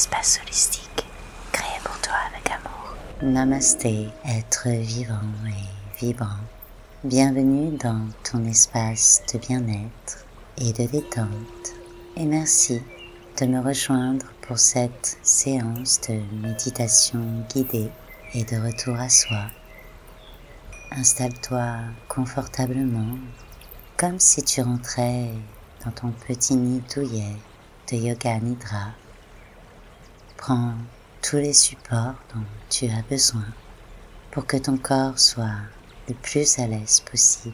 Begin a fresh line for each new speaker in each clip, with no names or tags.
espace holistique créé pour toi avec amour.
Namasté, être vivant et vibrant. Bienvenue dans ton espace de bien-être et de détente. Et merci de me rejoindre pour cette séance de méditation guidée et de retour à soi. Installe-toi confortablement, comme si tu rentrais dans ton petit nid douillet de Yoga Nidra. Prends tous les supports dont tu as besoin pour que ton corps soit le plus à l'aise possible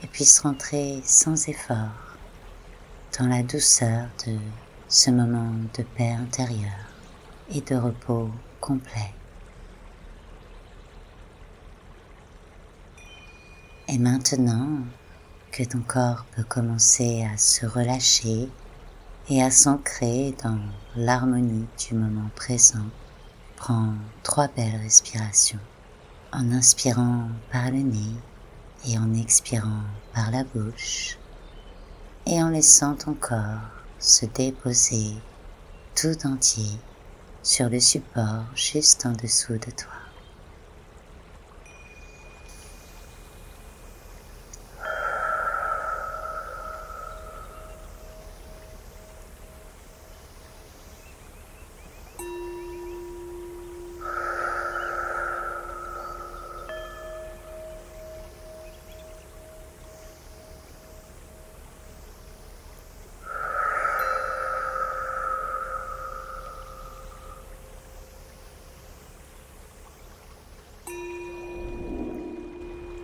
et puisse rentrer sans effort dans la douceur de ce moment de paix intérieure et de repos complet. Et maintenant que ton corps peut commencer à se relâcher et à s'ancrer dans l'harmonie du moment présent, prends 3 belles respirations en inspirant par le nez et en expirant par la bouche et en laissant ton corps se déposer tout entier sur le support juste en dessous de toi.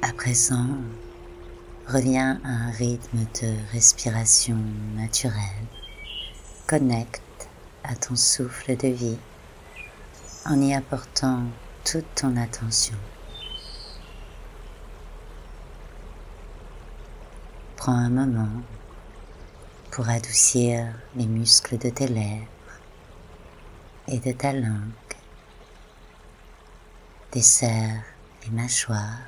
À présent, reviens à un rythme de respiration naturel. Connecte à ton souffle de vie en y apportant toute ton attention. Prends un moment pour adoucir les muscles de tes lèvres et de ta langue. Desserre les mâchoires.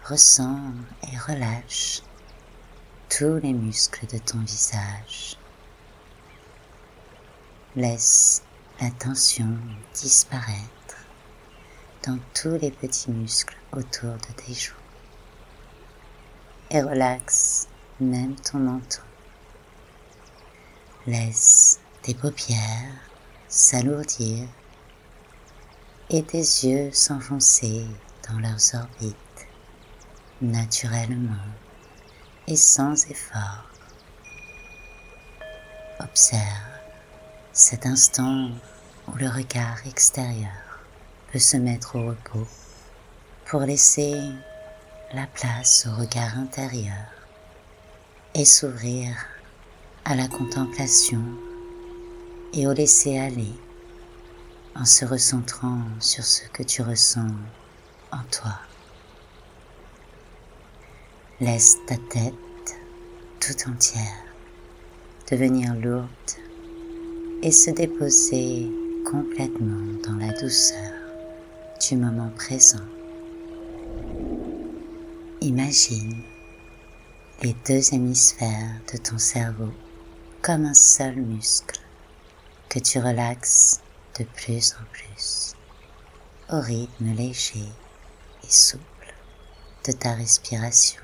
Ressens et relâche tous les muscles de ton visage. Laisse la tension disparaître dans tous les petits muscles autour de tes joues. Et relaxe même ton menton. Laisse tes paupières s'alourdir et tes yeux s'enfoncer dans leurs orbites naturellement et sans effort. Observe cet instant où le regard extérieur peut se mettre au repos pour laisser la place au regard intérieur et s'ouvrir à la contemplation et au laisser-aller en se recentrant sur ce que tu ressens en toi. Laisse ta tête tout entière devenir lourde et se déposer complètement dans la douceur du moment présent. Imagine les 2 hémisphères de ton cerveau comme un seul muscle que tu relaxes de plus en plus au rythme léger et souple de ta respiration.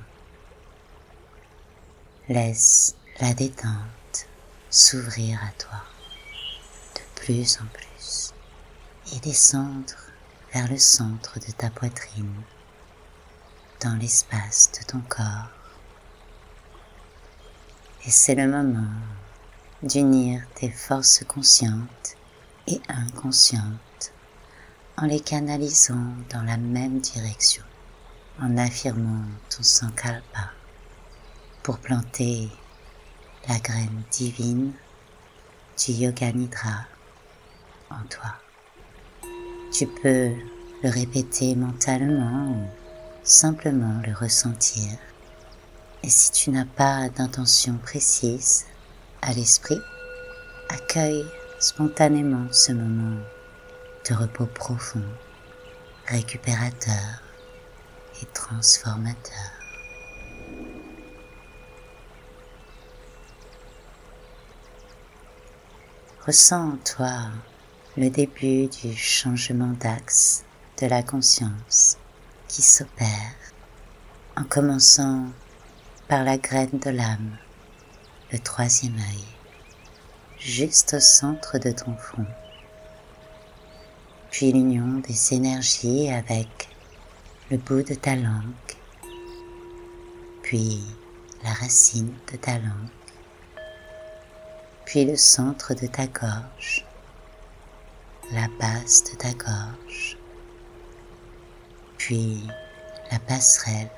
Laisse la détente s'ouvrir à toi de plus en plus et descendre vers le centre de ta poitrine, dans l'espace de ton corps. Et c'est le moment d'unir tes forces conscientes et inconscientes en les canalisant dans la même direction, en affirmant ton sankalpa pour planter la graine divine du Yoga Nidra en toi. Tu peux le répéter mentalement ou simplement le ressentir. Et si tu n'as pas d'intention précise à l'esprit, accueille spontanément ce moment de repos profond, récupérateur et transformateur. Ressens en toi le début du changement d'axe de la conscience qui s'opère en commençant par la graine de l'âme, le troisième œil, juste au centre de ton front, puis l'union des énergies avec le bout de ta langue, puis la racine de ta langue, puis le centre de ta gorge, la base de ta gorge, puis la passerelle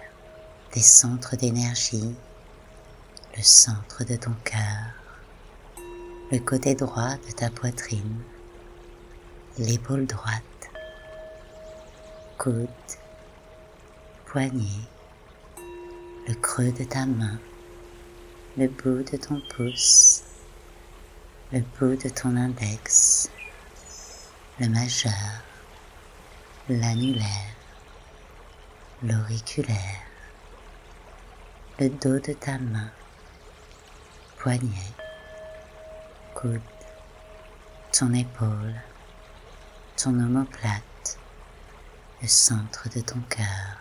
des centres d'énergie, le centre de ton cœur, le côté droit de ta poitrine, l'épaule droite, coude, poignet, le creux de ta main, le bout de ton pouce, le bout de ton index, le majeur, l'annulaire, l'auriculaire, le dos de ta main, poignet, coude, ton épaule, ton omoplate, le centre de ton cœur,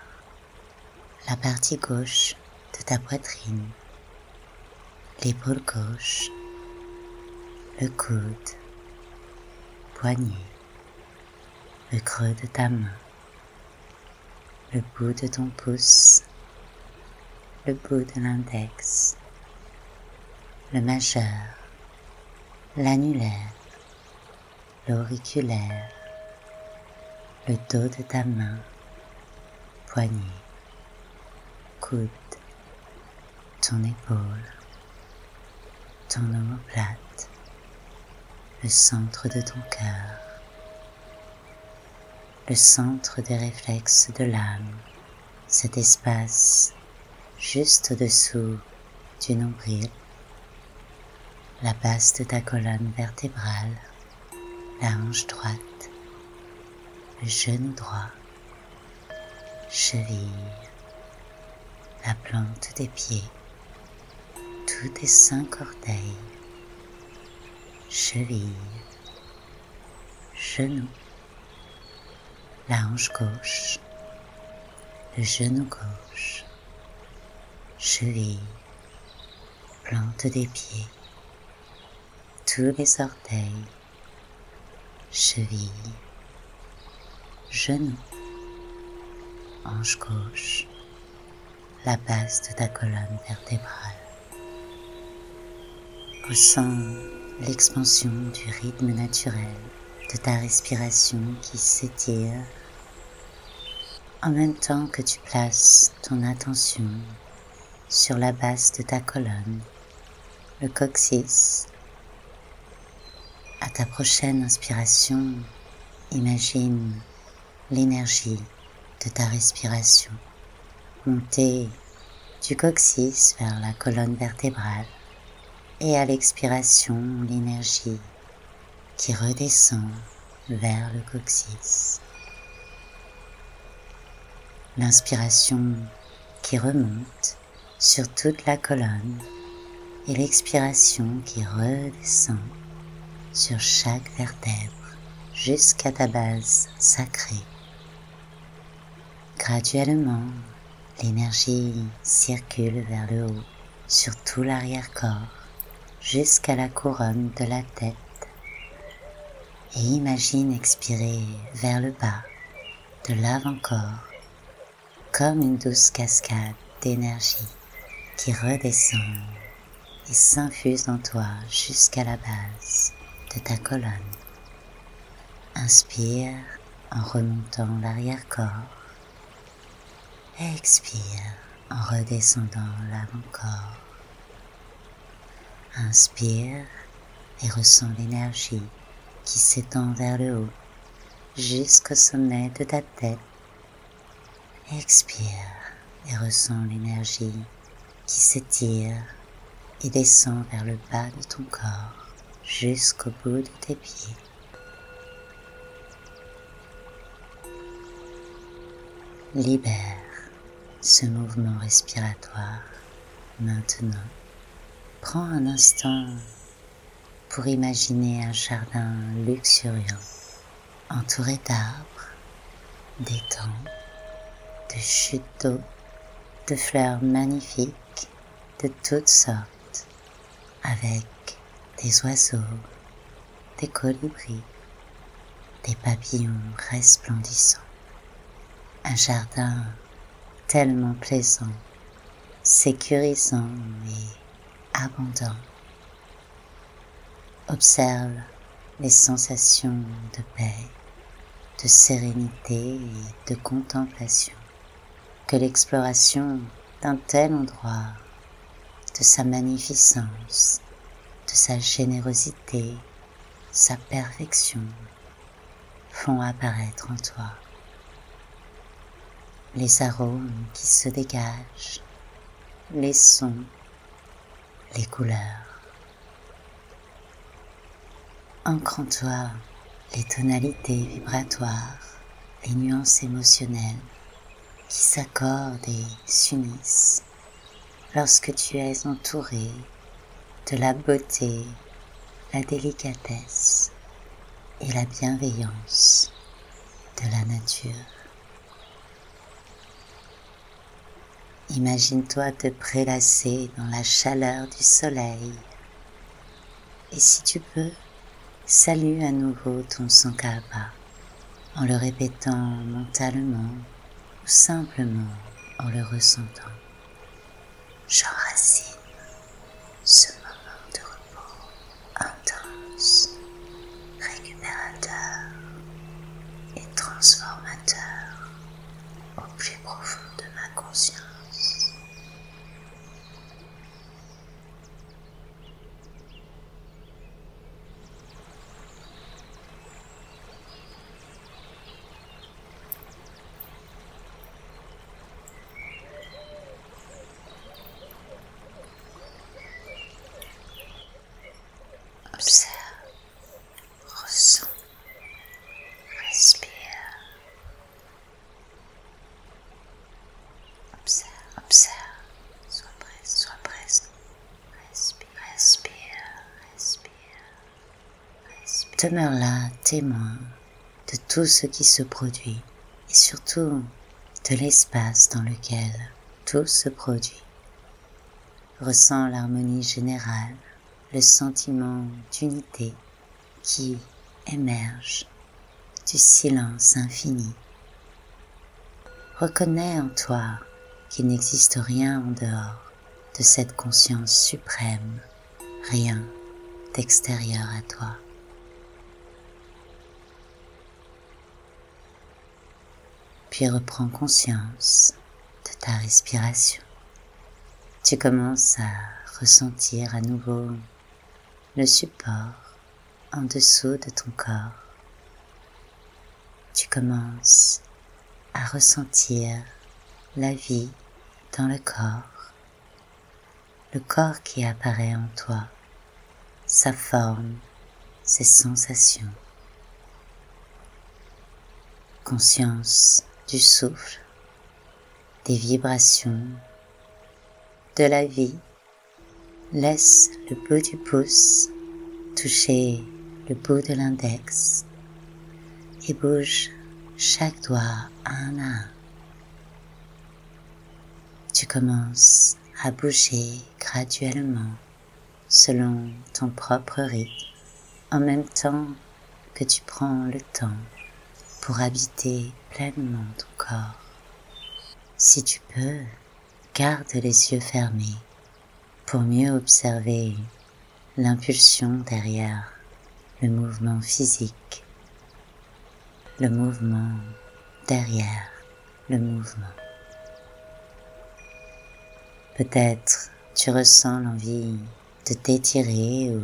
la partie gauche de ta poitrine, l'épaule gauche, le coude, poignet, le creux de ta main, le bout de ton pouce, le bout de l'index, le majeur, l'annulaire, l'auriculaire, le dos de ta main, poignet, coude, ton épaule, ton omoplate, le centre de ton cœur, le centre des réflexes de l'âme, cet espace juste au-dessous du nombril, la base de ta colonne vertébrale, la hanche droite, le genou droit, cheville, la plante des pieds, tous tes 5 orteils, cheville, genou, la hanche gauche, le genou gauche, cheville, plante des pieds, tous les orteils, cheville, genou, hanche gauche, la base de ta colonne vertébrale. Ressens l'expansion du rythme naturel de ta respiration qui s'étire en même temps que tu places ton attention sur la base de ta colonne, le coccyx. À ta prochaine inspiration, imagine l'énergie de ta respiration monter du coccyx vers la colonne vertébrale et à l'expiration, l'énergie qui redescend vers le coccyx. L'inspiration qui remonte sur toute la colonne et l'expiration qui redescend sur chaque vertèbre jusqu'à ta base sacrée. Graduellement, l'énergie circule vers le haut sur tout l'arrière-corps jusqu'à la couronne de la tête et imagine expirer vers le bas de l'avant-corps comme une douce cascade d'énergie qui redescend et s'infuse en toi jusqu'à la base de ta colonne. Inspire en remontant l'arrière-corps. Expire en redescendant l'avant-corps. Inspire et ressens l'énergie qui s'étend vers le haut jusqu'au sommet de ta tête. Expire et ressens l'énergie qui s'étire et descend vers le bas de ton corps jusqu'au bout de tes pieds. Libère ce mouvement respiratoire maintenant. Prends un instant pour imaginer un jardin luxuriant, entouré d'arbres, d'étangs, de chutes d'eau, de fleurs magnifiques de toutes sortes, avec des oiseaux, des colibris, des papillons resplendissants. Un jardin tellement plaisant, sécurisant et abondant. Observe les sensations de paix, de sérénité et de contemplation que l'exploration d'un tel endroit, de sa magnificence, de sa générosité, sa perfection, font apparaître en toi. Les arômes qui se dégagent, les sons, les couleurs. Ancre en toi les tonalités vibratoires, les nuances émotionnelles qui s'accordent et s'unissent lorsque tu es entouré de la beauté, la délicatesse et la bienveillance de la nature. Imagine-toi te prélasser dans la chaleur du soleil et si tu peux, salue à nouveau ton sankalpa en le répétant mentalement ou simplement en le ressentant. J'enracine ce moment de repos intense, récupérateur et transformateur au plus profond de ma conscience. Observe, ressens, respire. Observe, sois présent. Respire. Demeure là, témoin de tout ce qui se produit et surtout de l'espace dans lequel tout se produit. Ressens l'harmonie générale, le sentiment d'unité qui émerge du silence infini. Reconnais en toi qu'il n'existe rien en dehors de cette conscience suprême, rien d'extérieur à toi. Puis reprends conscience de ta respiration. Tu commences à ressentir à nouveau le support en dessous de ton corps. Tu commences à ressentir la vie dans le corps qui apparaît en toi, sa forme, ses sensations. Conscience du souffle, des vibrations, de la vie. Laisse le bout du pouce toucher le bout de l'index et bouge chaque doigt un à un. Tu commences à bouger graduellement selon ton propre rythme en même temps que tu prends le temps pour habiter pleinement ton corps. Si tu peux, garde les yeux fermés pour mieux observer l'impulsion derrière le mouvement physique, le mouvement derrière le mouvement. Peut-être tu ressens l'envie de t'étirer ou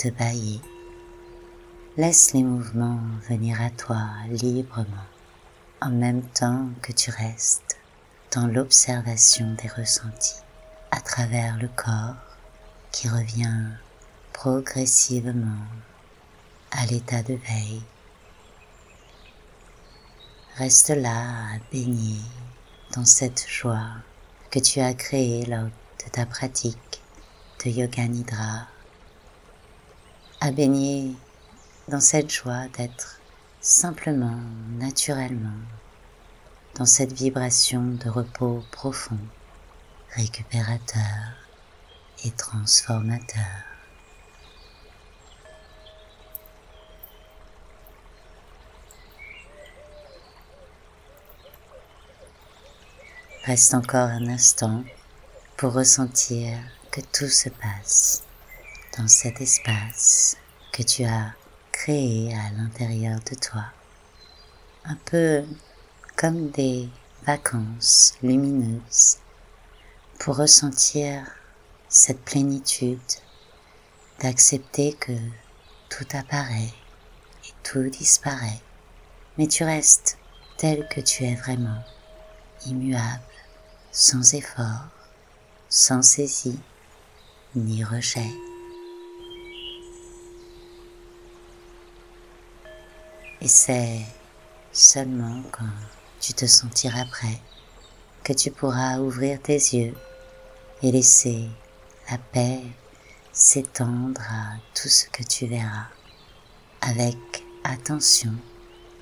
de bâiller. Laisse les mouvements venir à toi librement, en même temps que tu restes dans l'observation des ressentis à travers le corps qui revient progressivement à l'état de veille. Reste là à baigner dans cette joie que tu as créée lors de ta pratique de Yoga Nidra. à baigner dans cette joie d'être simplement, naturellement, dans cette vibration de repos profond, récupérateur et transformateur. Reste encore un instant pour ressentir que tout se passe dans cet espace que tu as créé à l'intérieur de toi. Un peu comme des vacances lumineuses pour ressentir cette plénitude d'accepter que tout apparaît et tout disparaît, mais tu restes tel que tu es vraiment, immuable, sans effort, sans saisie ni rejet. Et c'est seulement quand tu te sentiras prêt que tu pourras ouvrir tes yeux et laisser la paix s'étendre à tout ce que tu verras, avec attention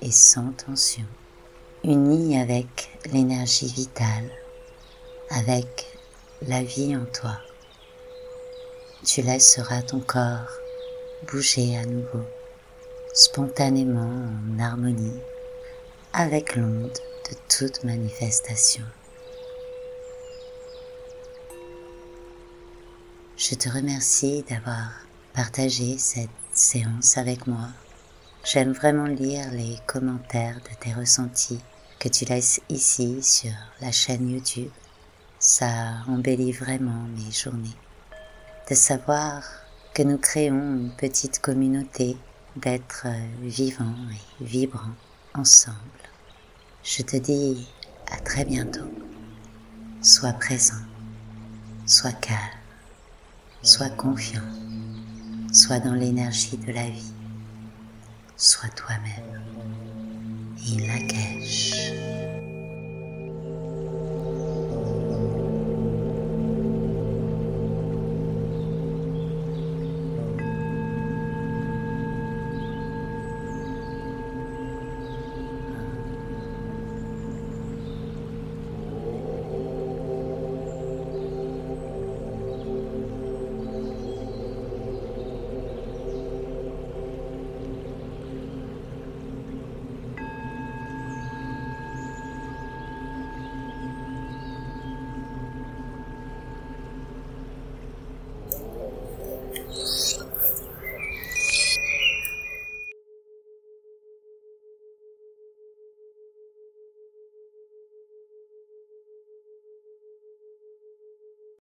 et sans tension, uni avec l'énergie vitale, avec la vie en toi. Tu laisseras ton corps bouger à nouveau, spontanément en harmonie avec l'onde de toute manifestation. Je te remercie d'avoir partagé cette séance avec moi. J'aime vraiment lire les commentaires de tes ressentis que tu laisses ici sur la chaîne YouTube. Ça embellit vraiment mes journées. De savoir que nous créons une petite communauté d'êtres vivants et vibrants ensemble. Je te dis à très bientôt. Sois présent, sois calme, sois confiant, sois dans l'énergie de la vie, sois toi-même. In Lakesh.